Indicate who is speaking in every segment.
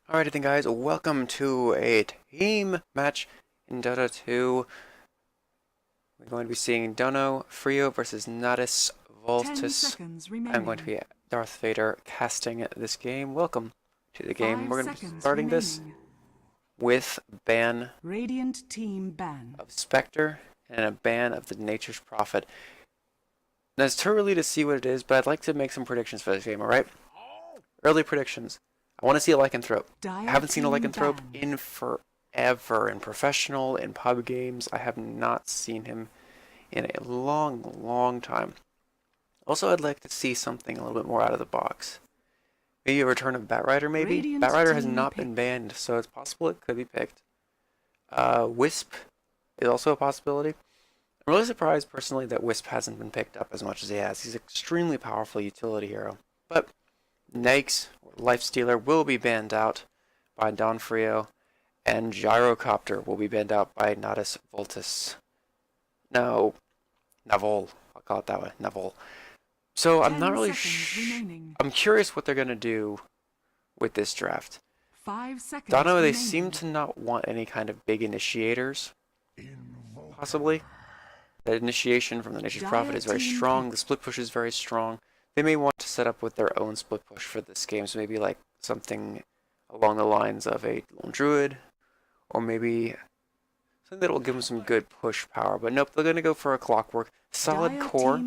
Speaker 1: Alrighty then guys, welcome to a team match in Dota 2. We're going to be seeing Donofrio versus Natus
Speaker 2: 10
Speaker 1: Voltis.
Speaker 2: seconds
Speaker 1: I'm going to
Speaker 2: remaining.
Speaker 1: be Darth Vader casting this game. Welcome to the game.
Speaker 2: 5
Speaker 1: We're going to be
Speaker 2: seconds
Speaker 1: starting this
Speaker 2: remaining.
Speaker 1: with ban
Speaker 2: Radiant team ban.
Speaker 1: of Spectre and a ban of the Nature's Prophet. Now it's too early to see what it is, but I'd like to make some predictions for this game, alright? Early predictions. I want to see a lycanthrope. I haven't seen a lycanthrope in forever. In professional, in pub games, I have not seen him in a long time. Also, I'd like to see something a little bit more out of the box. Maybe a return of Batrider, maybe?
Speaker 2: Radiant
Speaker 1: Batrider has
Speaker 2: team
Speaker 1: not
Speaker 2: pick.
Speaker 1: been banned, so it's possible it could be picked. Wisp is also a possibility. I'm really surprised, personally, that Wisp hasn't been picked up as much as he has. He's an extremely powerful utility hero. But Nags, or Lifestealer, will be banned out by Donofrio, and Gyrocopter will be banned out by Natus Voltis. No, Navol. I'll call it that way, Navol. So I'm not really I'm curious what they're going to do with this draft.
Speaker 2: 5 seconds
Speaker 1: Dono, they
Speaker 2: remaining.
Speaker 1: seem to not want any kind of big initiators, possibly. The initiation from the Nature's Prophet is very strong, the split push is very strong. They may want to set up with their own split push for this game, so maybe like something along the lines of a Lone Druid, or maybe something that will give them some good push power. But nope, they're going to go for a Clockwork. Solid core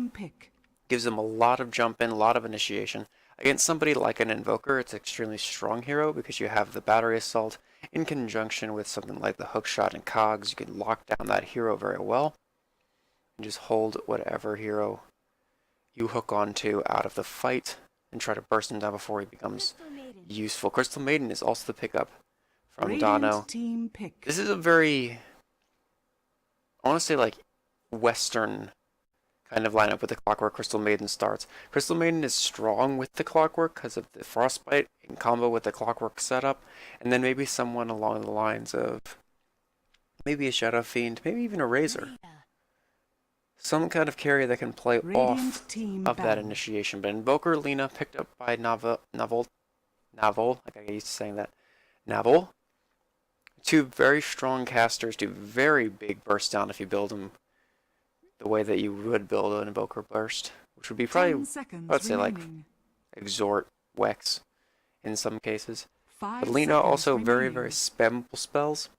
Speaker 1: gives them a lot of jump in, a lot of initiation. Against somebody like an Invoker, it's an extremely strong hero because you have the Battery Assault in conjunction with something like the Hookshot and Cogs. You can lock down that hero very well and just hold whatever hero you hook onto out of the fight and try to burst him down before he becomes useful. Crystal Maiden is also the pickup from Dono. This is a very, I want to say like Western kind of lineup with the Clockwork Crystal Maiden starts. Crystal Maiden is strong with the Clockwork because of the Frostbite in combo with the Clockwork setup, and then maybe someone along the lines of maybe a Shadow Fiend, maybe even a Razor. Some kind of carry that can play off of that initiation. But Invoker Lina picked up by Navol, like I get used to saying that. Navol. Two very strong casters do very big burst down if you build them the way that you would build an Invoker burst, which would be probably, I'd say, like Exhort, Wex in some cases. But Lina also very spammable spells.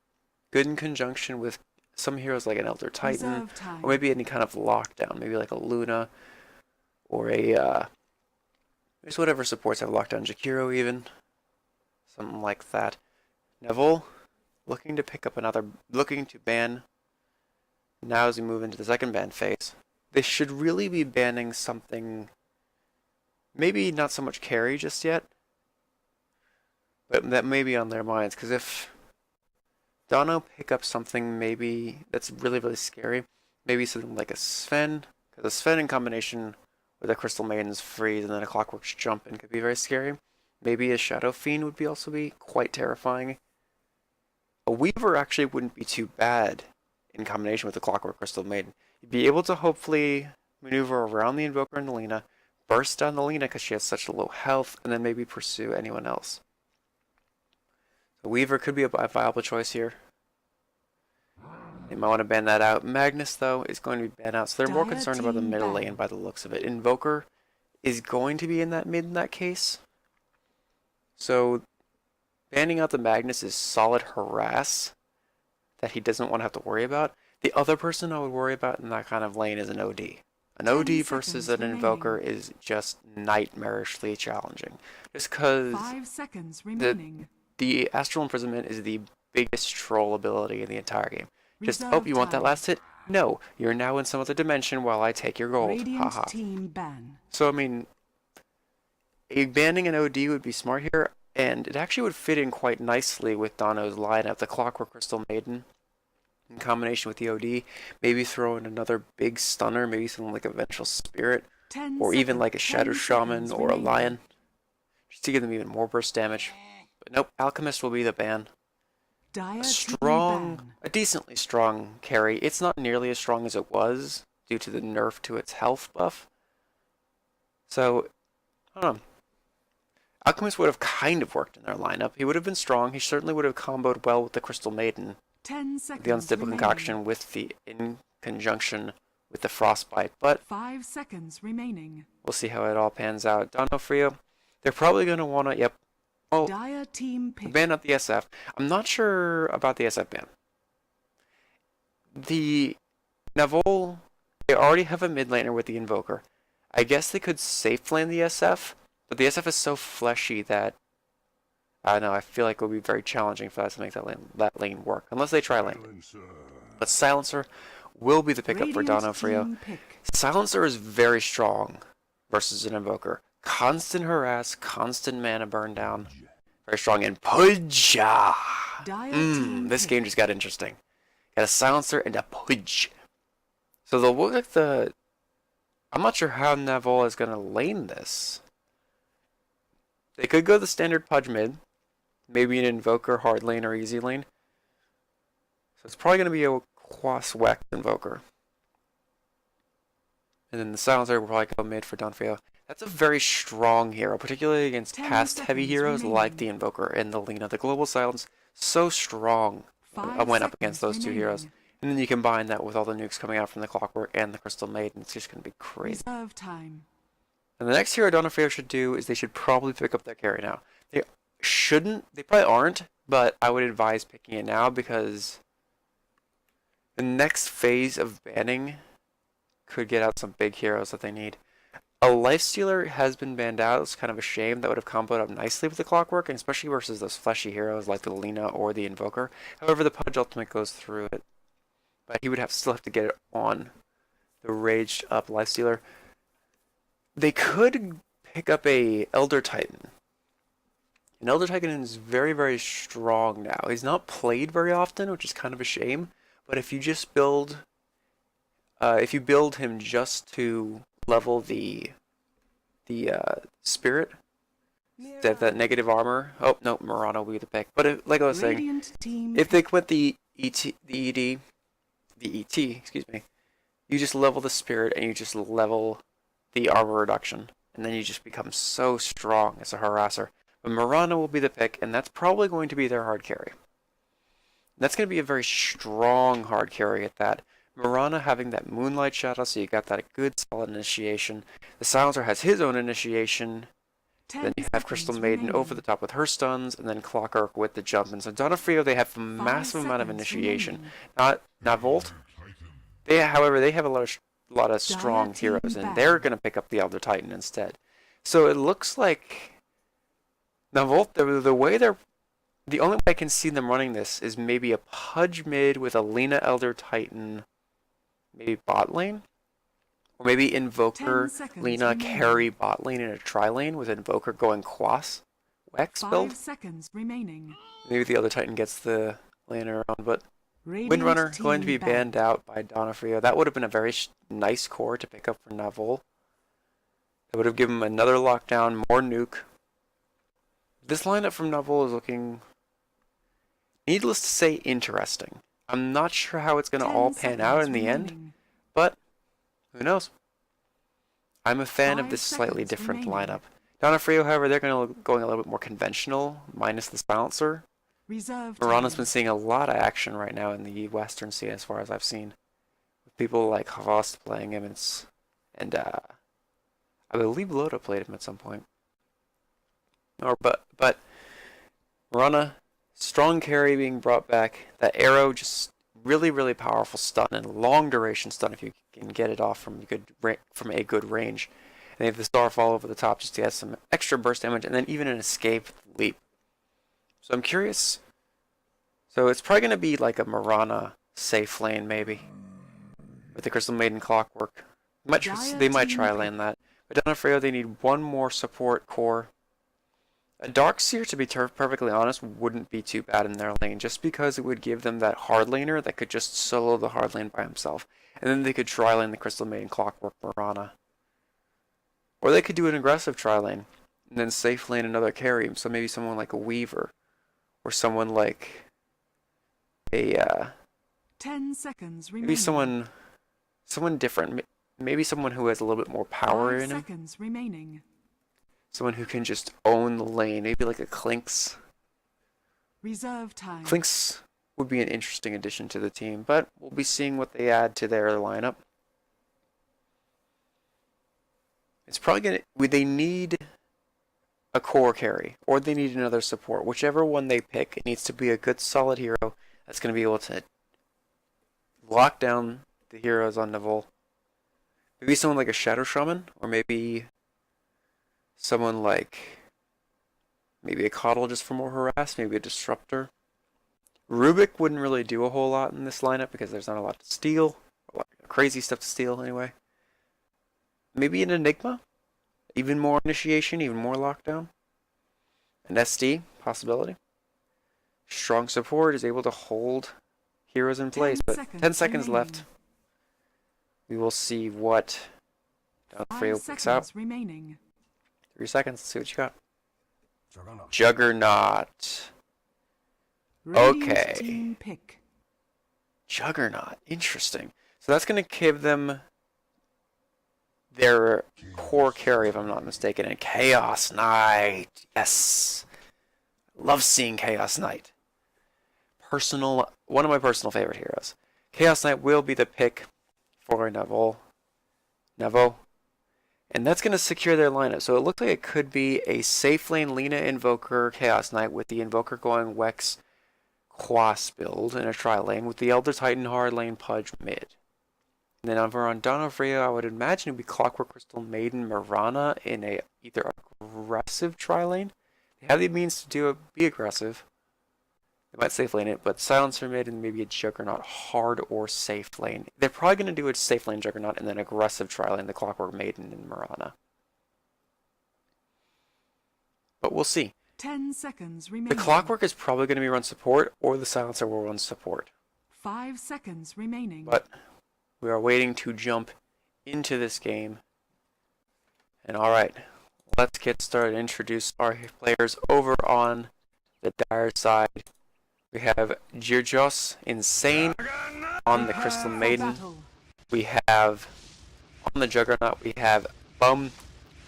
Speaker 1: Good in conjunction with some heroes like an Elder Titan, or maybe any kind of lockdown, maybe like a Luna, or a, just whatever supports have lockdown, Jakiro even, something like that. Neville, looking to pick up looking to ban, now as we move into the second ban phase. They should really be banning something, maybe not so much carry just yet, but that may be on their minds, because if Dono pick up something maybe that's really scary. Maybe something like a Sven, because a Sven in combination with a Crystal Maiden's freeze and then a Clockwork's jump in could be very scary. Maybe a Shadow Fiend would also be quite terrifying. A Weaver actually wouldn't be too bad in combination with the Clockwork Crystal Maiden. You'd be able to hopefully maneuver around the Invoker and the Lina, burst down the Lina because she has such low health, and then maybe pursue anyone else. The Weaver could be a viable choice here. They might want to ban that out. Magnus, though, is going to be banned out, so they're more concerned about the middle lane by the looks of it. Invoker is going to be in that mid in that case. So banning out the Magnus is solid harass that he doesn't want to have to worry about. The other person I would worry about in that kind of lane is an OD. An OD versus an Invoker is just nightmarishly challenging. Just because the Astral Imprisonment is the biggest troll ability in the entire game. Just, oh, you want that last hit? No, you're now in some other dimension while I take your gold. Haha. So, I mean, banning an OD would be smart here, and it actually would fit in quite nicely with Dono's lineup. The Clockwork Crystal Maiden in combination with the OD. Maybe throw in another big stunner, maybe something like a Vengeful Spirit, or even like a Shadow Shaman or a Lion, just to give them even more burst damage. But nope, Alchemist will be the ban. A decently strong carry. It's not nearly as strong as it was due to the nerf to its health buff. So, I don't know. Alchemist would have kind of worked in their lineup. He would have been strong. He certainly would have comboed well with the Crystal Maiden.
Speaker 2: 10 seconds.
Speaker 1: The Unstable
Speaker 2: remaining.
Speaker 1: Concoction with the in conjunction with the Frostbite. But
Speaker 2: 5 seconds remaining.
Speaker 1: we'll see how it all pans out. Donofrio, they're probably going to want to, yep. Oh,
Speaker 2: Dire team pick.
Speaker 1: ban out the SF. I'm not sure about the SF ban. The Navol, they already have a mid laner with the Invoker. I guess they could safe lane the SF, but the SF is so fleshy that I don't know, I feel like it would be very challenging for that to make that lane work, unless they try lane. But Silencer will be the pickup for
Speaker 2: Radiant
Speaker 1: Donofrio.
Speaker 2: team pick.
Speaker 1: Silencer is very strong versus an Invoker. Constant harass, constant mana burn down. Very strong in Pudja.
Speaker 2: Dire team
Speaker 1: This
Speaker 2: pick.
Speaker 1: game just got interesting. Got a Silencer and a Pudge. So they'll look like the... I'm not sure how Navol is going to lane this. They could go the standard Pudge mid. Maybe an Invoker, hard lane, or easy lane. So it's probably going to be a Quas Wex Invoker. And then the Silencer will probably go mid for Donofrio. That's a very strong hero, particularly against
Speaker 2: 10
Speaker 1: cast heavy
Speaker 2: seconds
Speaker 1: heroes
Speaker 2: remaining.
Speaker 1: like the Invoker and the Lina. The Global Silence, so strong.
Speaker 2: 5
Speaker 1: Went up against
Speaker 2: seconds
Speaker 1: those two
Speaker 2: remaining.
Speaker 1: heroes. And then you combine that with all the nukes coming out from the Clockwork and the Crystal Maiden. It's just going to be crazy.
Speaker 2: Reserve time.
Speaker 1: And the next hero Donofrio should do is they should probably pick up their carry now. They shouldn't, they probably aren't, but I would advise picking it now because the next phase of banning could get out some big heroes that they need. A Lifestealer has been banned out. It's kind of a shame. That would have comboed up nicely with the Clockwork, and especially versus those fleshy heroes like the Lina or the Invoker. However, the Pudge ultimate goes through it. But he would still have to get it on the raged up Lifestealer. They could pick up a Elder Titan. And Elder Titan is very, very strong now. He's not played very often, which is kind of a shame. But if you just build... if you build him just to level the spirit, that negative armor. Oh no, Murano will be the pick. But if, like I was saying,
Speaker 2: Radiant team
Speaker 1: if they went the ET, excuse me, you just level the spirit and you just level the armor reduction, and then you just become so strong as a harasser. But Murano will be the pick, and that's probably going to be their hard carry. That's going to be a very strong hard carry at that. Mirana having that Moonlight Shadow, so you got that good solid initiation. The Silencer has his own initiation.
Speaker 2: 10
Speaker 1: Then you have Crystal
Speaker 2: seconds
Speaker 1: Maiden
Speaker 2: remaining.
Speaker 1: over the top with her stuns, and then Clockwork with the jump. And so Donofrio, they have a massive amount of
Speaker 2: seconds
Speaker 1: initiation.
Speaker 2: remaining.
Speaker 1: Not Volt. However, they have a lot of strong
Speaker 2: Dire team
Speaker 1: heroes, and
Speaker 2: back.
Speaker 1: they're going to pick up the Elder Titan instead. So it looks like now Volt, the way they're... The only way I can see them running this is maybe a Pudge mid with a Lina Elder Titan, maybe bot lane? Or maybe Invoker,
Speaker 2: 10 seconds
Speaker 1: Lina
Speaker 2: remaining.
Speaker 1: carry bot lane in a tri lane with Invoker going Quas Wex
Speaker 2: 5
Speaker 1: build.
Speaker 2: seconds remaining.
Speaker 1: Maybe the Elder Titan gets the lane around, but
Speaker 2: Radiant
Speaker 1: Windrunner going to
Speaker 2: team
Speaker 1: be
Speaker 2: back.
Speaker 1: banned out by Donofrio. That would have been a very nice core to pick up for Navol. It would have given him another lockdown, more nuke. This lineup from Navol is looking, needless to say, interesting. I'm not sure how it's going to
Speaker 2: 10
Speaker 1: all pan out in
Speaker 2: seconds
Speaker 1: the end,
Speaker 2: remaining.
Speaker 1: but who knows? I'm a fan of
Speaker 2: 5
Speaker 1: this slightly
Speaker 2: seconds
Speaker 1: different
Speaker 2: remaining.
Speaker 1: lineup. Donofrio, however, they're going a little bit more conventional, minus the Silencer.
Speaker 2: Reserve
Speaker 1: Mirana's
Speaker 2: time.
Speaker 1: been seeing a lot of action right now in the Western scene, as far as I've seen. With people like Havast playing him, and I believe Loda played him at some point. But Mirana, strong carry being brought back. That arrow, just really, really powerful stun and long duration stun if you can get it off from a good range. And they have the Starfall over the top just to get some extra burst damage, and then even an escape leap. So I'm curious. So it's probably going to be like a Mirana safe lane, maybe. With the Crystal Maiden Clockwork. They might try lane that. But Donofrio, they need one more support core. A Darkseer, to be perfectly honest, wouldn't be too bad in their lane, just because it would give them that hard laner that could just solo the hard lane by himself. And then they could try lane the Crystal Maiden Clockwork Mirana. Or they could do an aggressive try lane, and then safe lane another carry, so maybe someone like a Weaver. Or someone like a
Speaker 2: 10 seconds remaining.
Speaker 1: maybe someone different. Maybe someone who has a little bit more power
Speaker 2: 5
Speaker 1: in him.
Speaker 2: seconds remaining.
Speaker 1: Someone who can just own the lane. Maybe like a Clinks.
Speaker 2: Reserve time.
Speaker 1: Clinks would be an interesting addition to the team, but we'll be seeing what they add to their lineup. It's probably going to... They need a core carry, or they need another support. Whichever one they pick, it needs to be a good solid hero that's going to be able to lock down the heroes on Nivol. Maybe someone like a Shadow Shaman, or maybe someone like... Maybe a Coddle just for more harass, maybe a Disruptor. Rubik wouldn't really do a whole lot in this lineup because there's not a lot to steal. A lot of crazy stuff to steal anyway. Maybe an Enigma? Even more initiation, even more lockdown. An SD, possibility. Strong support is able to hold heroes in place, but 10 seconds left. We will see what Donofrio picks out. 3 seconds, let's see what you got. Juggernaut. Okay.
Speaker 2: Team pick.
Speaker 1: Juggernaut, interesting. So that's going to give them their core carry, if I'm not mistaken, and Chaos Knight. Yes. Love seeing Chaos Knight. One of my personal favorite heroes. Chaos Knight will be the pick for Navo. And that's going to secure their lineup. So it looks like it could be a safe lane Lina Invoker Chaos Knight with the Invoker going Wex Quas build in a tri-lane with the Elder Titan hard lane Pudge mid. And then over on Donofrio, I would imagine it would be Clockwork Crystal Maiden Mirana in a either aggressive tri-lane. They have the means to be aggressive. They might safe lane it, but Silencer mid and maybe a Juggernaut hard or safe lane. They're probably going to do a safe lane Juggernaut and then aggressive tri-lane, the Clockwork Maiden and Mirana. But we'll see.
Speaker 2: 10 seconds remaining.
Speaker 1: The Clockwork is probably going to be run support, or the Silencer will run support.
Speaker 2: 5 seconds remaining.
Speaker 1: But we are waiting to jump into this game. And alright, let's get started. Introduce our players over on the Dire side. We have Girjos, Insane, on the Crystal Maiden. We have, on the Juggernaut, we have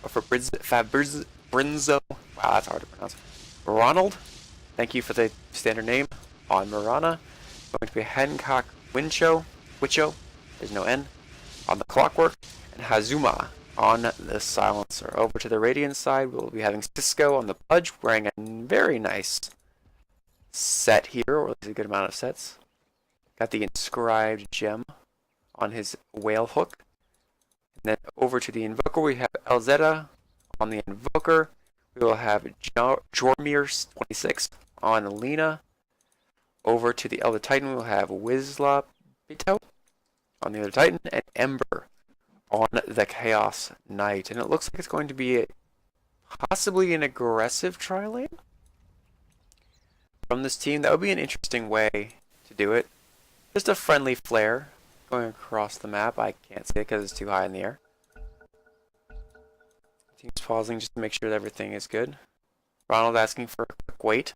Speaker 1: Fabrizio. Wow, that's hard to pronounce. Ronald, thank you for the standard name, on Mirana. Going to be Hancock Wicho, there's no N, on the Clockwork. And Hazuma on the Silencer. Over to the Radiant side, we'll be having Cisco on the Pudge, wearing a very nice set here, or at least a good amount of sets. Got the inscribed gem on his whale hook. And then over to the Invoker, we have Elzeta on the Invoker. We will have Jormir 26 on Lina. Over to the Elder Titan, we will have Wizla Bito on the Elder Titan, and Ember on the Chaos Knight. And it looks like it's going to be possibly an aggressive tri-lane from this team. That would be an interesting way to do it. Just a friendly flare going across the map. I can't see it because it's too high in the air. Team's pausing just to make sure that everything is good. Ronald asking for a quick wait.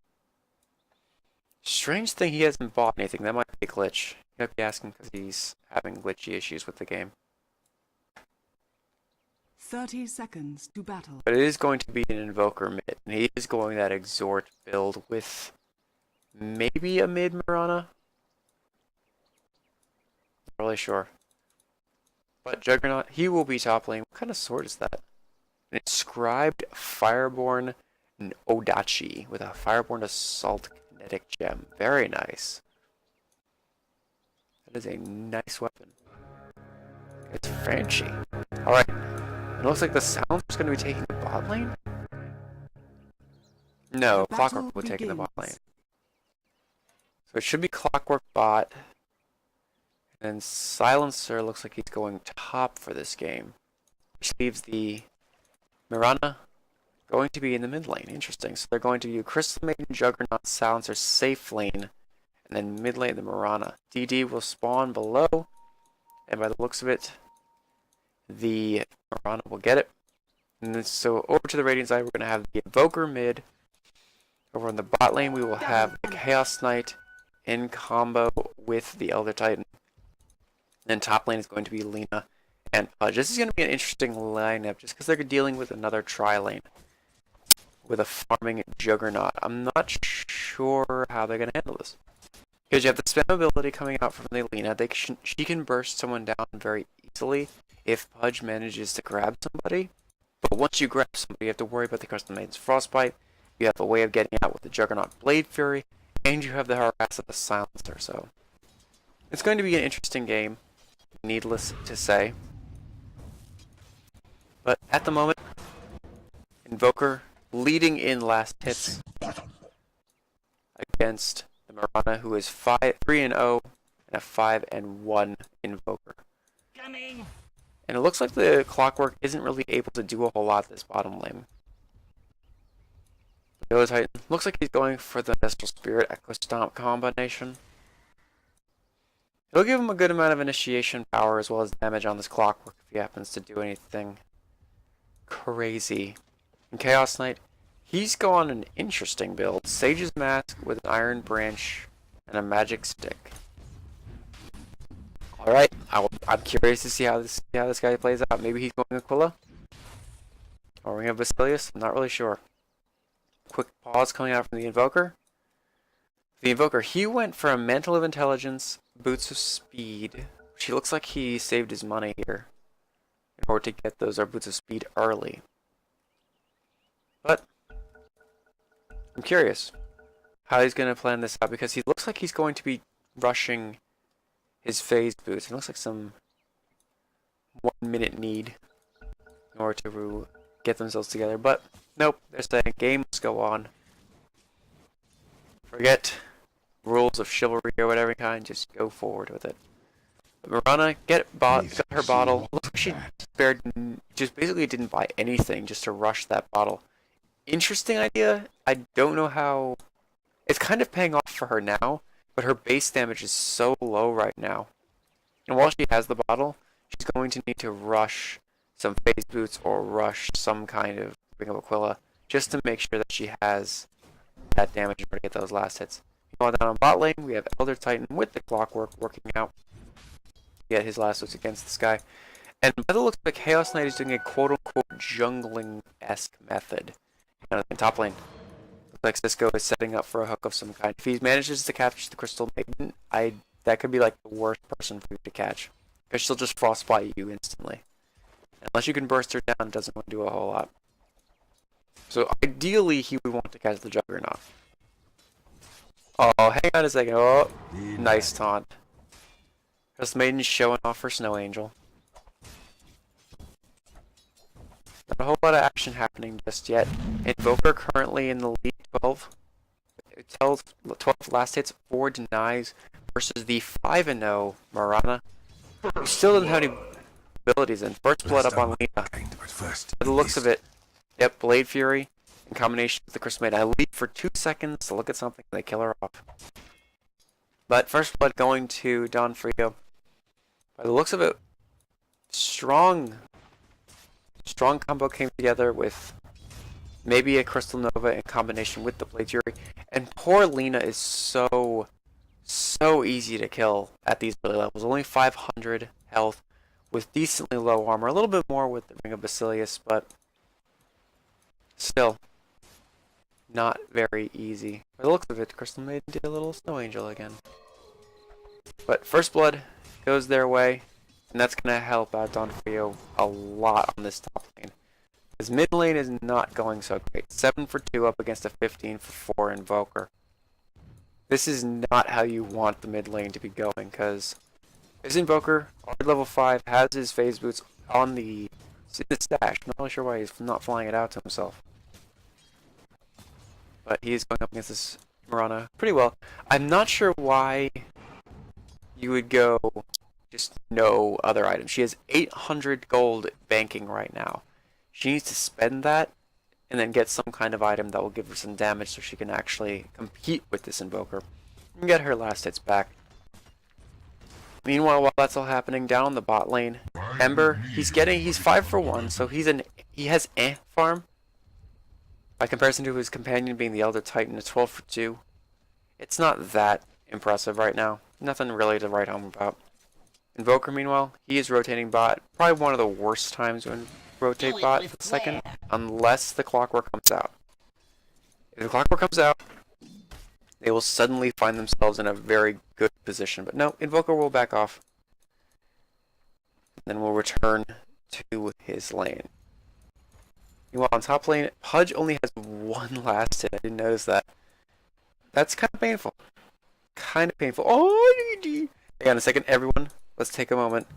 Speaker 1: Strange thing, he hasn't bought anything. That might be a glitch. He might be asking because he's having glitchy issues with the game.
Speaker 2: 30 seconds to battle.
Speaker 1: But it is going to be an Invoker mid, and he is going that Exhort build with maybe a mid Mirana? Not really sure. But Juggernaut, he will be top lane. What kind of sword is that? An inscribed Fireborn Odachi with a Fireborn Assault Kinetic Gem. Very nice. That is a nice weapon. It's Franchi. Alright. It looks like the Silencer's going to be taking the bot lane? No, Clockwork will be taking the bot lane. So it should be Clockwork bot. And then Silencer looks like he's going top for this game. Which leaves the Mirana going to be in the mid lane. Interesting. So they're going to do Crystal Maiden, Juggernaut, Silencer, safe lane. And then mid lane the Mirana. DD will spawn below. And by the looks of it, the Mirana will get it. And then, so over to the Radiant side, we're going to have the Invoker mid. Over on the bot lane, we will have the Chaos Knight in combo with the Elder Titan. And top lane is going to be Lina and Pudge. This is going to be an interesting lineup just because they're dealing with another tri-lane. with a farming juggernaut. I'm not sure how they're going to handle this. Because you have the spam ability coming out from the Lina. She can burst someone down very easily if Pudge manages to grab somebody. But once you grab somebody, you have to worry about the Crystal Maiden's Frostbite. You have a way of getting out with the Juggernaut Blade Fury. And you have the harass of the Silencer. So it's going to be an interesting game, needless to say. But at the moment, Invoker leading in last hits against the Mirana, who is 3-0 and a 5-1 Invoker.
Speaker 3: Coming.
Speaker 1: And it looks like the Clockwork isn't really able to do a whole lot this bottom lane. The other Titan looks like he's going for the Mistral Spirit Echo Stomp combination. It'll give him a good amount of initiation power as well as damage on this Clockwork if he happens to do anything crazy. And Chaos Knight, he's gone an interesting build. Sage's Mask with an Iron Branch and a Magic Stick. Alright, I'm curious to see how this guy plays out. Maybe he's going Aquila? Or we have Basilius? I'm not really sure. Quick pause coming out from the Invoker. The Invoker, he went for a Mantle of Intelligence, Boots of Speed. She looks like he saved his money here in order to get those Boots of Speed early. But I'm curious how he's going to plan this out because he looks like he's going to be rushing his phase boots. It looks like some 1 minute need in order to get themselves together. But nope, they're saying game must go on. Forget rules of chivalry or whatever kind, just go forward with it. But Mirana, got her bottle. Looks like she just basically didn't buy anything just to rush that bottle. Interesting idea. I don't know how. It's kind of paying off for her now, but her base damage is so low right now. And while she has the bottle, she's going to need to rush some phase boots or rush some kind of Ring of Aquila just to make sure that she has that damage in order to get those last hits. Meanwhile, down on bot lane, we have Elder Titan with the Clockwork working out to get his last hits against this guy. And by the looks like Chaos Knight is doing a quote-unquote jungling-esque method. In top lane. Looks like Cisco is setting up for a hook of some kind. If he manages to capture the Crystal Maiden, that could be like the worst person for you to catch. Because she'll just frostbite you instantly. Unless you can burst her down, it doesn't want to do a whole lot. So ideally, he would want to catch the Juggernaut. Oh, hang on a second. Oh, nice taunt. Crystal Maiden showing off her Snow Angel. Not a whole lot of action happening just yet. Invoker currently in the lead 12. 12 last hits, 4 denies versus the 5-0 Mirana, who still doesn't have any abilities in. First blood up on Lina. By the looks of it, yep, Blade Fury in combination with the Crystal Maiden. I leap for 2 seconds to look at something and they kill her off. But first blood going to Donofrio. By the looks of it, strong combo came together with maybe a Crystal Nova in combination with the Blade Fury. And poor Lina is so easy to kill at these early levels. Only 500 health with decently low armor. A little bit more with the Ring of Basilius, but still not very easy. By the looks of it, Crystal Maiden did a little Snow Angel again. But first blood goes their way. And that's going to help out Donofrio a lot on this top lane. His mid lane is not going so great. 7 for 2 up against a 15 for 4 Invoker. This is not how you want the mid lane to be going, because his Invoker, already level 5, has his phase boots on the stash. Not really sure why he's not flying it out to himself. But he is going up against this Mirana pretty well. I'm not sure why you would go just no other items. She has 800 gold banking right now. She needs to spend that and then get some kind of item that will give her some damage so she can actually compete with this Invoker and get her last hits back. Meanwhile, while that's all happening, down on the bot lane, Ember, he's 5 for 1, so he has farm. By comparison to his companion being the Elder Titan, a 12 for 2. It's not that impressive right now. Nothing really to write home about. Invoker, meanwhile, he is rotating bot. Probably one of the worst times when rotate bot for the second, unless the Clockwork comes out. If the Clockwork comes out, they will suddenly find themselves in a very good position. But no, Invoker will back off. Then we'll return to his lane. Meanwhile, on top lane, Pudge only has one last hit. I didn't notice that. That's kind of painful. Kind of painful. Oh, hang on a second, everyone. Let's take a moment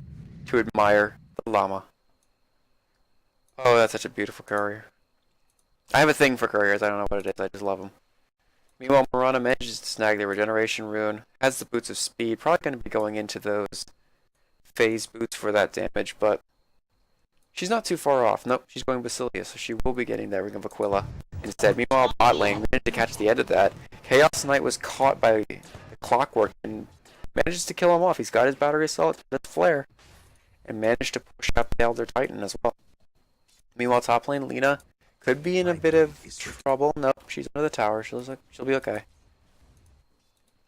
Speaker 1: to admire the llama. Oh, that's such a beautiful courier. I have a thing for couriers. I don't know what it is. I just love them. Meanwhile, Mirana manages to snag the regeneration rune. Has the boots of speed. Probably going to be going into those phase boots for that damage, but she's not too far off. Nope, she's going Basilia, so she will be getting that Ring of Aquila instead. Meanwhile, bot lane managed to catch the end of that. Chaos Knight was caught by the Clockwork and manages to kill him off. He's got his battery assault, his flare, and managed to push out the Elder Titan as well. Meanwhile, top lane, Lina could be in a bit of trouble. Nope, she's under the tower. She'll be okay.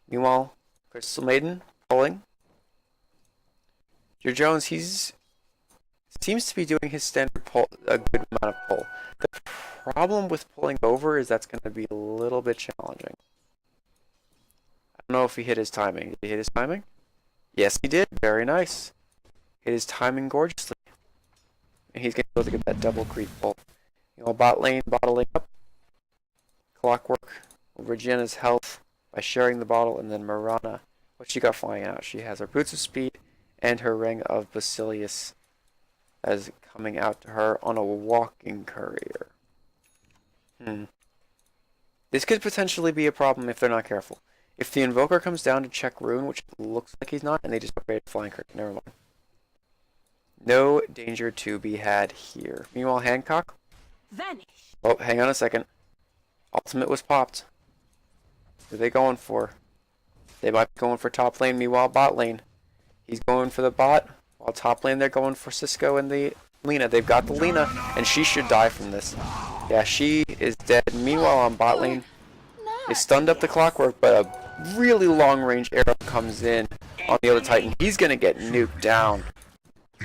Speaker 1: Meanwhile, Crystal Maiden pulling. Your Jones, seems to be doing his standard pull, a good amount of pull. The problem with pulling over is that's going to be a little bit challenging. I don't know if he hit his timing. Did he hit his timing? Yes, he did. Very nice. Hit his timing gorgeously. And he's going to be able to get that double creep pull. You know, bot lane, bottling up. Clockwork will regen his health by sharing the bottle, and then Mirana, what she got flying out? She has her Boots of Speed and her Ring of Basilius as coming out to her on a walking courier. This could potentially be a problem if they're not careful. If the Invoker comes down to check Rune, which looks like he's not, and they just upgrade Flying Courier, never mind. No danger to be had here. Meanwhile, Hancock.
Speaker 3: Vanish.
Speaker 1: Oh, hang on a second. Ultimate was popped. What are they going for? They might be going for top lane, meanwhile bot lane. He's going for the bot. While top lane, they're going for Cisco and the Lina. They've got the Lina, and she should die from this. Yeah, she is dead. Meanwhile, on bot lane, they stunned up the Clockwork, but a really long-range arrow comes in on the other Titan. He's going to get nuked down.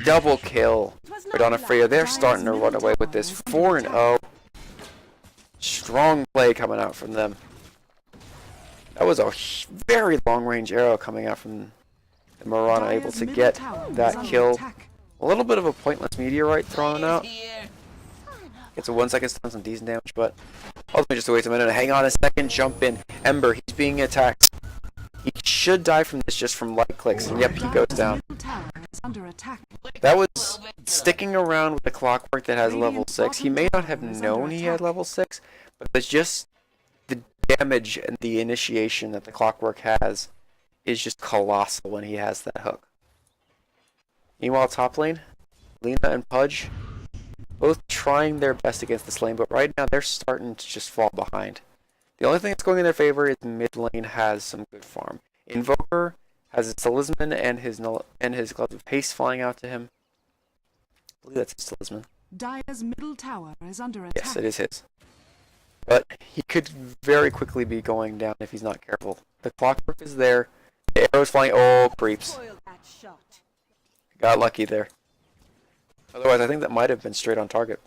Speaker 1: Double kill for Donofrio. They're starting to run away with this. 4-0. Strong play coming out from them. That was a very long-range arrow coming out from the Mirana, able to get that kill. A little bit of a pointless meteorite thrown out. Gets a 1 second stun, some decent damage, but ultimately just wait a minute. Hang on a second, jump in. Ember, he's being attacked. He should die from this just from light clicks, and yep, he goes down. That was sticking around with the Clockwork that has level 6. He may not have known he had level 6, but it's just the damage and the initiation that the Clockwork has is just colossal when he has that hook. Meanwhile, top lane, Lina and Pudge, both trying their best against this lane, but right now they're starting to just fall behind. The only thing that's going in their favor is mid lane has some good farm. Invoker has his talisman and his gloves of haste flying out to him. I believe that's his talisman.
Speaker 2: Dire's middle tower is under attack.
Speaker 1: Yes, it is his. But he could very quickly be going down if he's not careful. The Clockwork is there. The arrow's flying. Oh, creeps. Got lucky there. Otherwise, I think that might have been straight on target.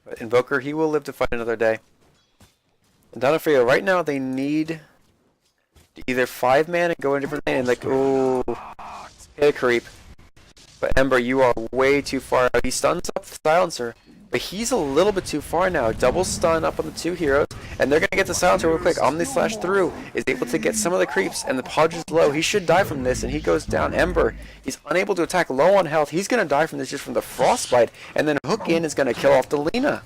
Speaker 1: But Invoker, he will live to fight another day. And Donofrio, right now they need to either 5-man and go in a different lane and like, ooh, hit a creep. But Ember, you are way too far out. He stuns up the Silencer, but he's a little bit too far now. Double stun up on the 2 heroes, and they're going to get the Silencer real quick. Omni Slash through is able to get some of the creeps, and the Pudge is low. He should die from this, and he goes down. Ember, he's unable to attack, low on health. He's going to die from this just from the Frostbite, and then Hook in is going to kill off the Lina.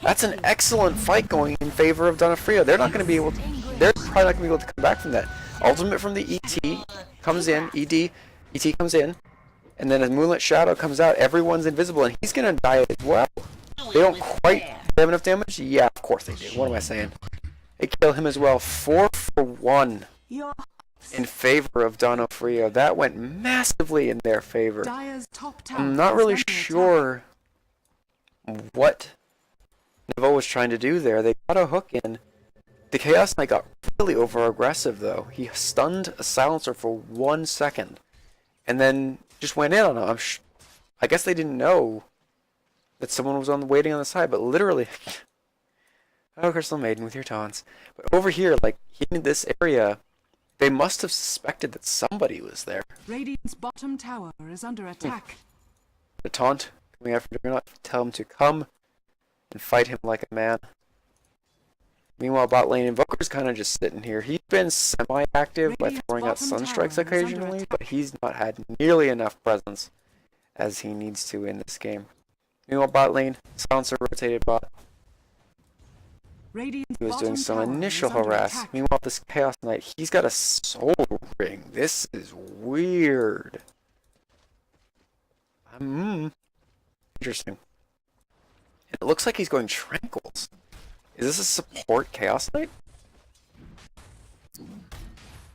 Speaker 1: That's an excellent fight going in favor of Donofrio. They're not going to be able to, they're probably not going to be able to come back from that. Ultimate from the ET comes in, ET comes in, and then as Moonlit Shadow comes out, everyone's invisible, and he's going to die as well. They don't quite have enough damage? Yeah, of course they do. What am I saying? They kill him as well. 4 for 1 in favor of Donofrio. That went massively in their favor. I'm not really sure what Nevo was trying to do there. They got a hook in. The Chaos Knight got really over-aggressive, though. He stunned a Silencer for 1 second, and then just went in on him. I guess they didn't know that someone was waiting on the side, but literally, Oh, Crystal Maiden with your taunts. But over here, like, in this area, they must have suspected that somebody was there.
Speaker 2: Radiant's bottom tower is under attack.
Speaker 1: The taunt coming out from Juggernaut, tell him to come and fight him like a man. Meanwhile, bot lane Invoker's kind of just sitting here. He's been semi-active by throwing out Sunstrikes occasionally, but he's not had nearly enough presence as he needs to in this game. Meanwhile, bot lane, Silencer rotated bot. He was doing some initial harass. Meanwhile, this Chaos Knight, he's got a soul ring. This is weird. Interesting. And it looks like he's going Tranquils. Is this a support Chaos Knight?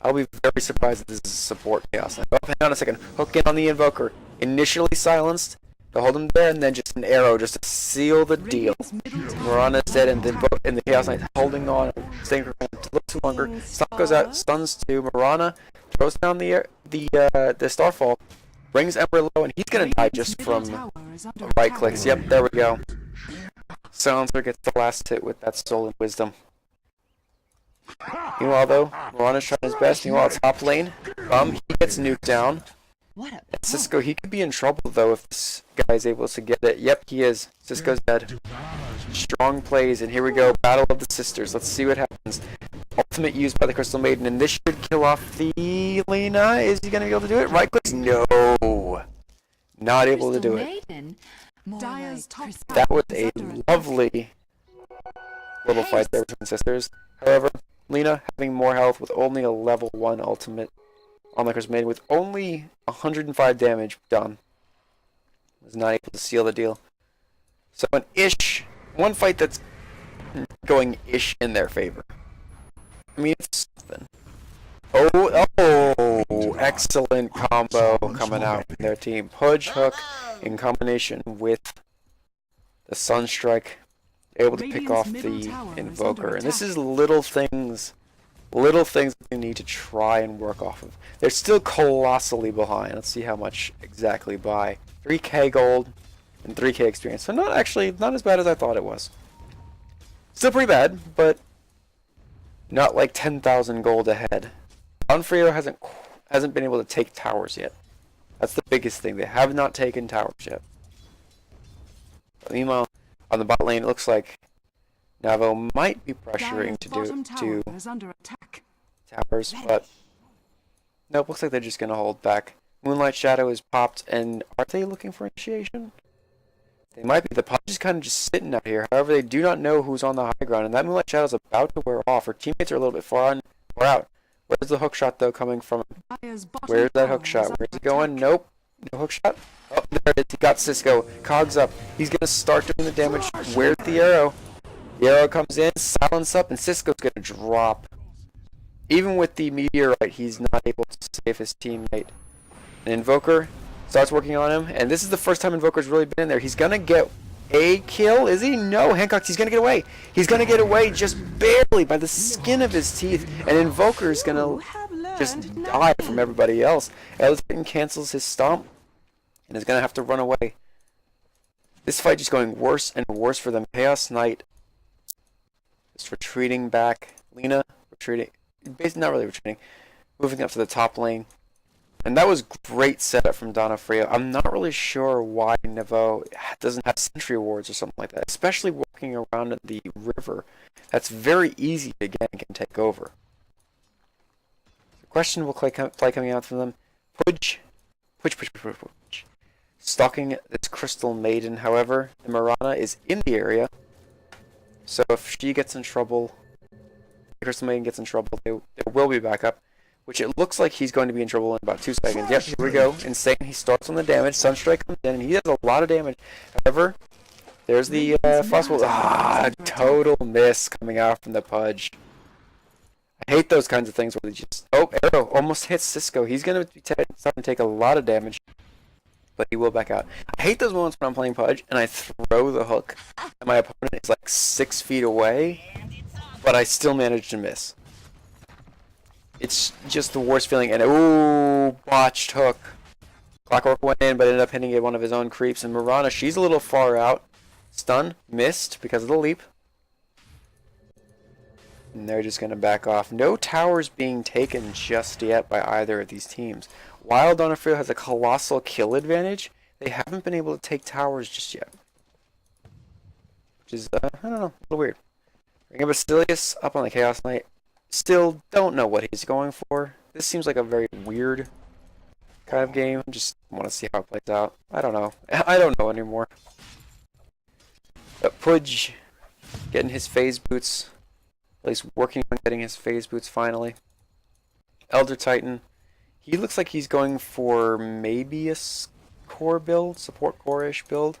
Speaker 1: I'll be very surprised if this is a support Chaos Knight. Oh, hang on a second. Hook in on the Invoker. Initially silenced. To hold him there, and then just an arrow just to seal the deal. Mirana's dead, and the Chaos Knight's holding on, staying for a little too longer. Stun goes out, stuns to Mirana, throws down the Starfall, brings Ember low, and he's gonna die just from right clicks. Yep, there we go. Silencer gets the last hit with that Soul and Wisdom. Meanwhile, though, Mirana's trying his best. Meanwhile, top lane, he gets nuked down. And Cisco, he could be in trouble though if this guy's able to get it. Yep, he is. Cisco's dead. Strong plays, and here we go. Battle of the Sisters. Let's see what happens. Ultimate used by the Crystal Maiden, and this should kill off the Lena. Is he going to be able to do it? Right clicks? No. Not able to do it. That was a lovely little fight there between sisters. However, Lena having more health with only a level 1 ultimate on the Crystal Maiden with only 105 damage done. Was not able to seal the deal. So one fight that's going ish in their favor. I mean, it's something. Oh, excellent combo coming out from their team. Pudge Hook in combination with the Sunstrike, able to pick off the Invoker. And this is little things that they need to try and work off of. They're still colossally behind. Let's see how much exactly by. 3k gold and 3k experience. So not as bad as I thought it was. Still pretty bad, but not like 10,000 gold ahead. Donofrio hasn't been able to take towers yet. That's the biggest thing. They have not taken towers yet. But meanwhile, on the bot lane, it looks like Navo might be pressuring to towers, but nope, looks like they're just gonna hold back. Moonlight Shadow is popped, and are they looking for initiation? They might be. The Pudge is kind of just sitting out here. However, they do not know who's on the high ground, and that Moonlight Shadow is about to wear off. Her teammates are a little bit far out. Where's the hook shot though coming from? Where's that hook shot? Where's it going? Nope. No hook shot. Oh, there it is. He got Cisco. Cogs up. He's gonna start doing the damage. Where's the arrow? The arrow comes in, silence up, and Cisco's gonna drop. Even with the meteorite, he's not able to save his teammate. An Invoker starts working on him, and this is the first time Invoker's really been in there. He's gonna get a kill, is he? No, Hancock, he's gonna get away. He's gonna get away just barely by the skin of his teeth, and Invoker's gonna just die from everybody else. Elizabeth cancels his stomp, and is gonna have to run away. This fight just going worse and worse for them. Chaos Knight just retreating back. Lena retreating. Basically not really retreating. Moving up to the top lane. And that was great setup from Donofrio. I'm not really sure why Nevo doesn't have sentry wards or something like that. Especially walking around the river. That's very easy to gank and take over. The questionable play coming out from them. Pudge. Stalking this Crystal Maiden, however. The Mirana is in the area. So if she gets in trouble, the Crystal Maiden gets in trouble, they will be back up. Which it looks like he's going to be in trouble in about 2 seconds. Yep, here we go. Insane. He starts on the damage. Sunstrike comes in, and he does a lot of damage. However, there's the Frostbolt. Total miss coming out from the Pudge. I hate those kinds of things where they just... Oh, arrow almost hits Cisco. He's going to be starting to take a lot of damage. But he will back out. I hate those moments when I'm playing Pudge, and I throw the hook, and my opponent is like 6 feet away, but I still manage to miss. It's just the worst feeling, and ooh, botched hook. Clockwork went in, but ended up hitting one of his own creeps, and Mirana, she's a little far out. Stun, missed because of the leap. And they're just going to back off. No towers being taken just yet by either of these teams. While Donofrio has a colossal kill advantage, they haven't been able to take towers just yet. Which is, I don't know, a little weird. Ring of Basilius up on the Chaos Knight. Still don't know what he's going for. This seems like a very weird kind of game. Just want to see how it plays out. I don't know. I don't know anymore. But Pudge getting his phase boots. At least working on getting his phase boots finally. Elder Titan. He looks like he's going for maybe a core build, support core-ish build.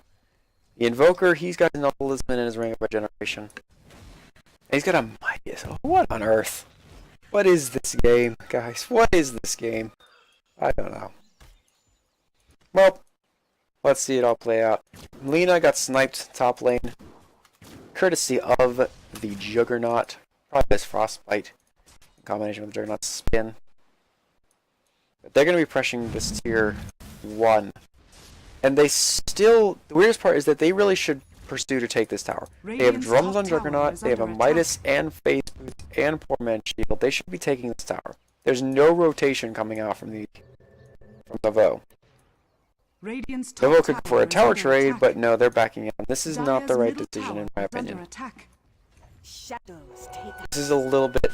Speaker 1: The Invoker, he's got an Talisman in his Ring of Regeneration. And he's got a Midas. Oh, what on earth? What is this game, guys? What is this game? I don't know. Well, let's see it all play out. Lina got sniped top lane, courtesy of the Juggernaut. Probably this Frostbite in combination with Juggernaut's spin. But they're going to be pressuring this tier 1. And they still... The weirdest part is that they really should pursue to take this tower. They have drums on Juggernaut, they have a Midas and Phase Boots and Poor Man's Shield. They should be taking this tower. There's no rotation coming out from Novo. Novo could go for a tower trade, but no, they're backing out. This is not the right decision in my opinion. This is a little bit...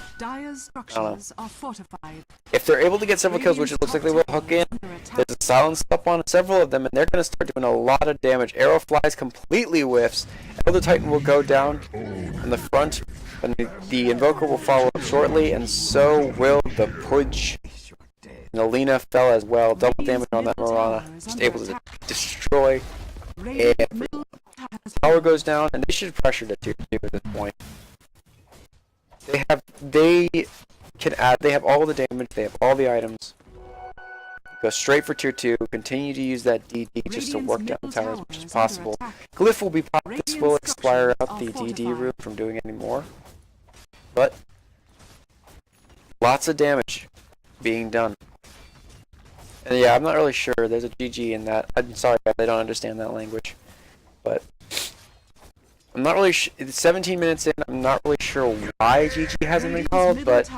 Speaker 1: If they're able to get several kills, which it looks like they will hook in, there's a silence up on several of them, and they're going to start doing a lot of damage. Arrow flies, completely whiffs. Elder Titan will go down in the front, and the Invoker will follow up shortly, and so will the Pudge. Nalina fell as well. Double damage on that Mirana. Just able to destroy everyone. Power goes down, and they should pressure the tier 2 at this point. They have all the damage, they have all the items. Go straight for tier 2, continue to use that DD just to work down the tower as much as possible. Glyph will be popped, this will expire out the DD route from doing any more. But, lots of damage being done. And yeah, I'm not really sure, there's a GG in that. I'm sorry guys, I don't understand that language. But I'm not really it's 17 minutes in, I'm not really sure why GG hasn't been called, but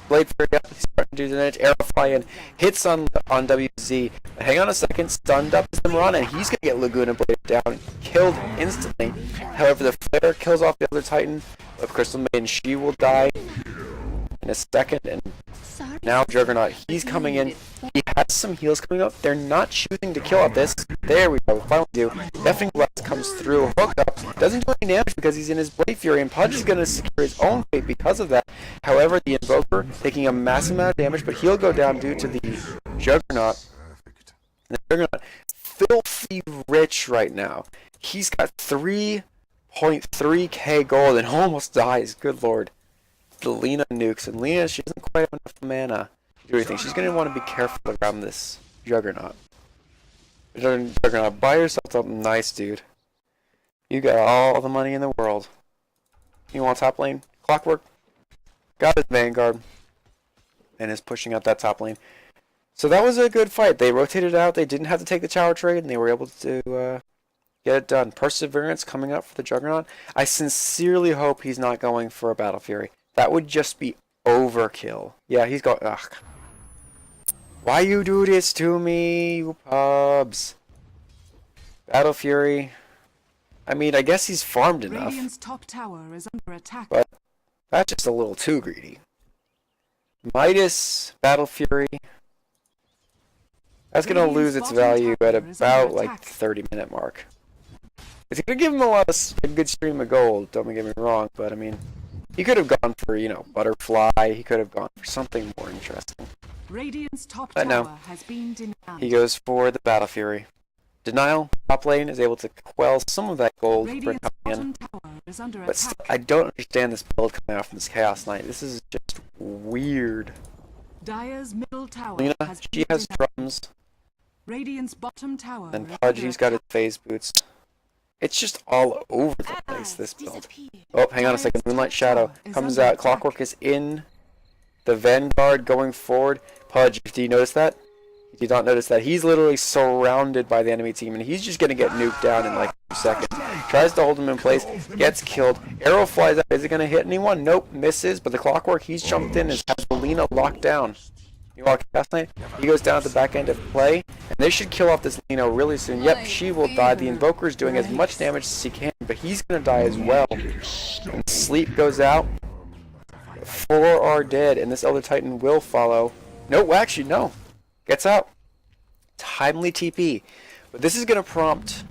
Speaker 1: Blade Fury up, he's starting to do the damage, Arrow fly in, hits on WZ, but hang on a second, stunned up is the Mirana, and he's going to get Laguna Blade down, killed instantly. However, the Flare kills off the other Titan of Crystal Maiden, she will die in a second, and now Juggernaut, he's coming in, he has some heals coming up, they're not choosing to kill out this, there we go, finally do, Deafening Blast comes through, hook up, doesn't do any damage because he's in his Blade Fury, and Pudge is going to secure his own fate because of that. However, the Invoker taking a massive amount of damage, but he'll go down due to the Juggernaut. And the Juggernaut, filthy rich right now, he's got 3.3k gold and almost dies, good lord. The Lina nukes, and Lina, she doesn't quite have enough mana to do anything. She's going to want to be careful around this Juggernaut. Juggernaut, buy yourself something nice, dude. You got all the money in the world. You want top lane? Clockwork got his Vanguard and is pushing out that top lane. So that was a good fight. They rotated out, they didn't have to take the tower trade, and they were able to get it done. Perseverance coming up for the Juggernaut. I sincerely hope he's not going for a Battle Fury. That would just be overkill. Yeah, he's got... Ugh. Why you do this to me, you pubs? Battle Fury. I mean, I guess he's farmed enough.
Speaker 2: Top tower is under attack.
Speaker 1: But that's just a little too greedy. Midas, Battle Fury. That's going to lose its value at about like 30-minute mark. It's going to give him a good stream of gold, don't get me wrong, but I mean... He could have gone for, you know, Butterfly. He could have gone for something more interesting.
Speaker 2: Radiant's top
Speaker 1: but no,
Speaker 2: tower has been denied.
Speaker 1: He goes for the Battle Fury. Denial, top lane, is able to quell some of that gold for coming in. But still, I don't understand this build coming out from this Chaos Knight. This is just weird.
Speaker 2: Dire's middle tower
Speaker 1: Lina, she has drums.
Speaker 2: Radiant's bottom tower
Speaker 1: And Pudge, he's got his phase boots. It's just all over the place, this build. Oh, hang on a second. Moonlight Shadow comes out. Clockwork is in the Vanguard going forward. Pudge, do you notice that? He did not notice that. He's literally surrounded by the enemy team, and he's just going to get nuked down in like 2 seconds. Tries to hold him in place, gets killed. Arrow flies out. Is it going to hit anyone? Nope, misses. But the Clockwork, he's jumped in and has Lina locked down. You walk past Knight, he goes down at the back end of play, and they should kill off this Lina really soon. Yep, she will die. The Invoker is doing as much damage as he can, but he's going to die as well. And Sleep goes out. 4 are dead, and this Elder Titan will follow. No, actually, no. Gets out. Timely TP. But this is going to prompt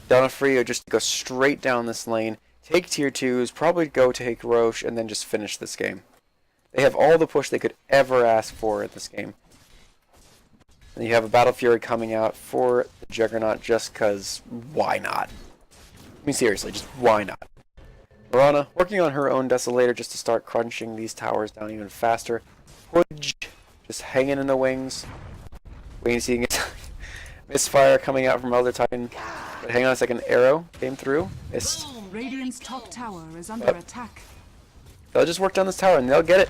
Speaker 1: Donofrio just to go straight down this lane, take tier 2s, probably go take Roche, and then just finish this game. They have all the push they could ever ask for in this game. And you have a Battle Fury coming out for the Juggernaut just because why not? I mean, seriously, just why not? Mirana working on her own Desolator just to start crunching these towers down even faster. Pudge just hanging in the wings. Waiting to see misfire coming out from Elder Titan. But hang on a second, Arrow came through. Missed.
Speaker 2: Radiant's top tower is under attack.
Speaker 1: They'll just work down this tower and they'll get it.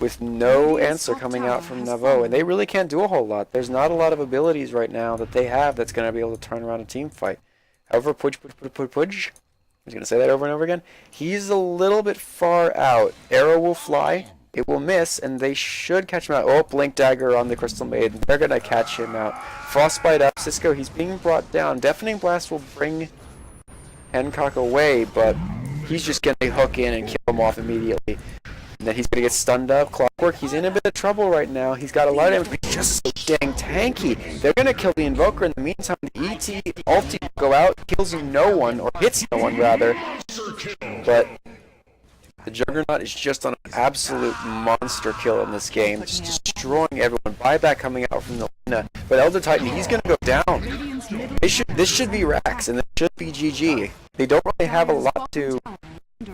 Speaker 1: With no answer coming out from Navo. And they really can't do a whole lot. There's not a lot of abilities right now that they have that's going to be able to turn around a team fight. However, Pudge. I'm just going to say that over and over again. He's a little bit far out. Arrow will fly. It will miss, and they should catch him out. Oh, Blink Dagger on the Crystal Maiden. They're going to catch him out. Frostbite up. Cisco, he's being brought down. Deafening Blast will bring Hancock away, but he's just going to hook in and kill him off immediately. And then he's going to get stunned up. Clockwork, he's in a bit of trouble right now. He's got a lot of damage, but he's just so dang tanky. They're going to kill the Invoker. In the meantime, the ET ulti will go out, kills no one, or hits no one, rather. But the Juggernaut is just on an absolute monster kill in this game, just destroying everyone. Buyback coming out from the Lina. But Elder Titan, he's going to go down. This should be Rax, and this should be GG. They don't really have a lot to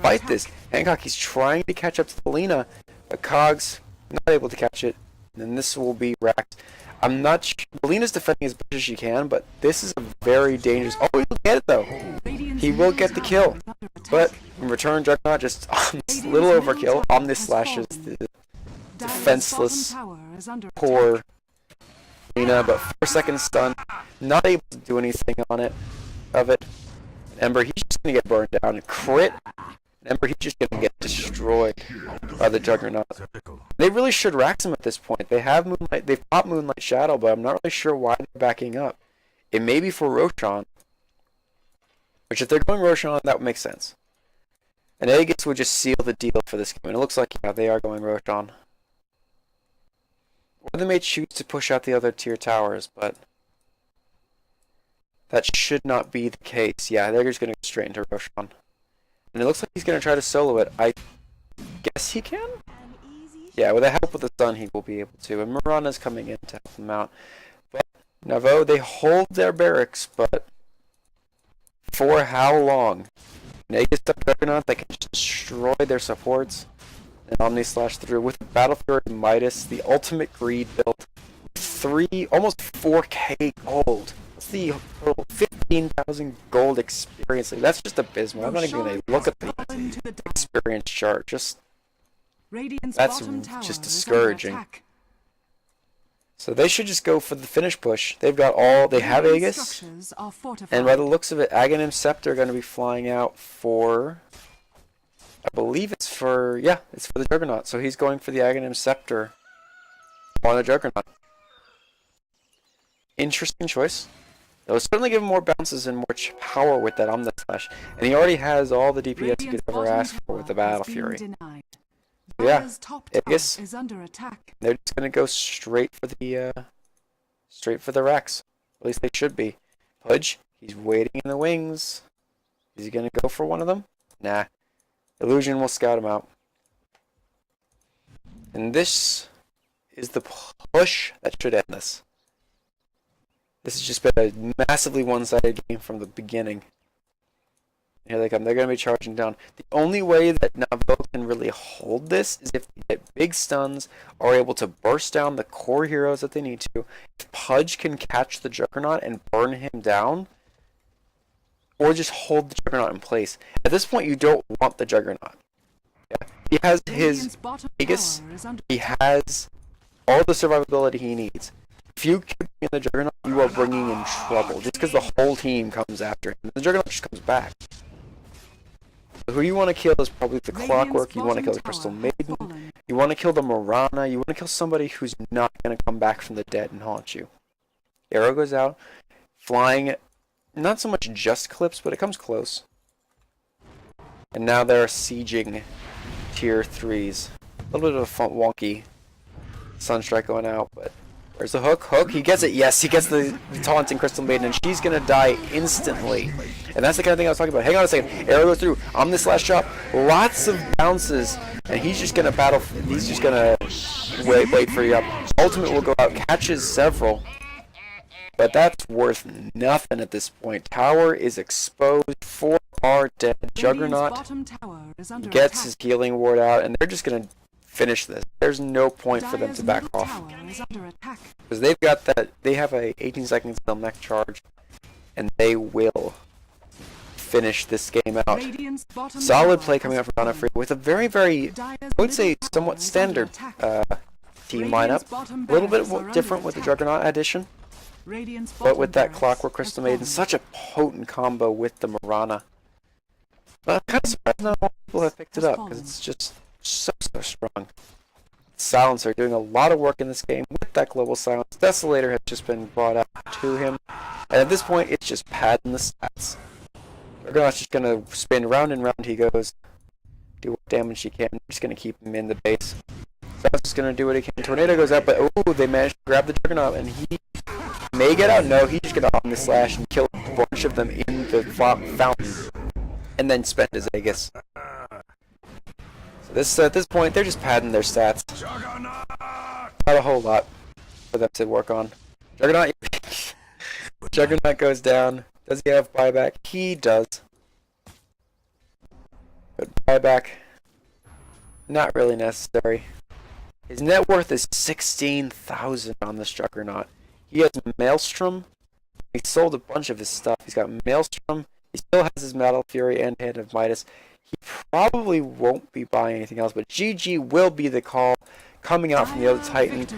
Speaker 1: fight this. Hancock, he's trying to catch up to the Lina, but Cogs not able to catch it. And then this will be Rax. I'm not sure. Lena's defending as best as she can, but this is a very dangerous. Oh, he'll get it though. He will get the kill. But in return, Juggernaut just a little overkill. Omnis slashes the defenseless, poor Lina, but 4 seconds stun. Not able to do anything on it. Ember, he's just gonna get burned down. Crit. Ember, he's just gonna get destroyed by the Juggernaut. They really should Rax him at this point. They have Moonlight. They've got Moonlight Shadow, but I'm not really sure why they're backing up. It may be for Roshan. Which, if they're going Roshan, that would make sense. And Aegis would just seal the deal for this game. And it looks like, yeah, they are going Roshan. Or they may choose to push out the other tier towers, but that should not be the case. Yeah, they're just going to go straight into Roshan. And it looks like he's going to try to solo it. I guess he can? Yeah, with the help of the sun, he will be able to. And Mirana's coming in to help him out. But Navo, they hold their barracks, but for how long? Natus up Juggernaut that can just destroy their supports. And Omni slash through with Battle Fury Midas, the ultimate greed build. Almost 4k gold. What's the total? 15,000 gold experience. Like, that's just abysmal. I'm not even going to look at the experience chart. That's just discouraging. So they should just go for the finish push. They have Aegis. And by the looks of it, Aghanim Scepter are going to be flying out for, I believe it's for the Juggernaut. So he's going for the Aghanim Scepter on the Juggernaut. Interesting choice. They'll certainly give him more bounces and more power with that Omni Slash. And he already has all the DPS you could ever ask for with the Battle Fury. Yeah, Aegis. They're just gonna go straight for the Rex. At least they should be. Pudge, he's waiting in the wings. Is he gonna go for one of them? Nah. Illusion will scout him out. And this is the push that should end this. This has just been a massively one-sided game from the beginning. Here they come. They're going to be charging down. The only way that Navo can really hold this is if they get big stuns, are able to burst down the core heroes that they need to. If Pudge can catch the Juggernaut and burn him down, or just hold the Juggernaut in place. At this point, you don't want the Juggernaut. Yeah. He has his Aegis. He has all the survivability he needs. If you keep in the Juggernaut, you are bringing in trouble. Just because the whole team comes after him. The Juggernaut just comes back. So who you want to kill is probably the Clockwork. You want to kill the Crystal Maiden. You want to kill the Marana. You want to kill somebody who's not going to come back from the dead and haunt you. Arrow goes out. Flying, not so much just clips, but it comes close. And now they're sieging tier 3s. A little bit of a wonky Sunstrike going out, but where's the hook? Hook, he gets it. Yes, he gets the taunting Crystal Maiden, and she's gonna die instantly. And that's the kind of thing I was talking about. Hang on a second. Arrow goes through. Omnis Slash Chop. Lots of bounces, and he's just gonna battle. He's just gonna wait for you up. Ultimate will go out, catches several, but that's worth nothing at this point. Tower is exposed. 4 are dead. Juggernaut gets his healing ward out, and they're just gonna finish this. There's no point for them to back off because they've got that. They have a 18 seconds till mech charge, and they will finish this game out. Solid play coming out from Donofrio with a very, I would say, somewhat standard team lineup. A little bit different with the Juggernaut addition, but with that Clockwork Crystal Maiden, such a potent combo with the Marana. But I'm kind of surprised not more people have picked it up because it's just so strong. Silencer doing a lot of work in this game with that global silence. Desolator has just been brought out to him, and at this point it's just padding the stats. Juggernaut's just gonna spin round and round. He goes, do what damage he can. Just gonna keep him in the base. That's just gonna do what he can. Tornado goes out, but oh, they managed to grab the Juggernaut, and he may get out. No, he's just gonna Omnis Slash and kill a bunch of them in the fountain, and then spend his Aegis. At this point, they're just padding their stats. Not a whole lot for them to work on. Juggernaut goes down. Does he have buyback? He does. But buyback, not really necessary. His net worth is 16,000 on this Juggernaut. He has Maelstrom. He sold a bunch of his stuff. He's got Maelstrom. He still has his Battle Fury and Hand of Midas. He probably won't be buying anything else, but GG will be the call coming out from the other Titan.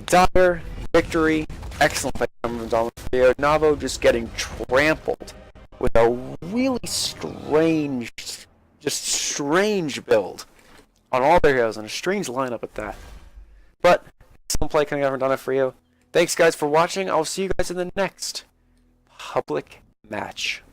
Speaker 1: Dire victory. Excellent play from Donofrio. Navo just getting trampled with a really strange build on all their heroes and a strange lineup at that. But some play coming out from Donofrio. Thanks guys for watching. I'll see you guys in the next public match.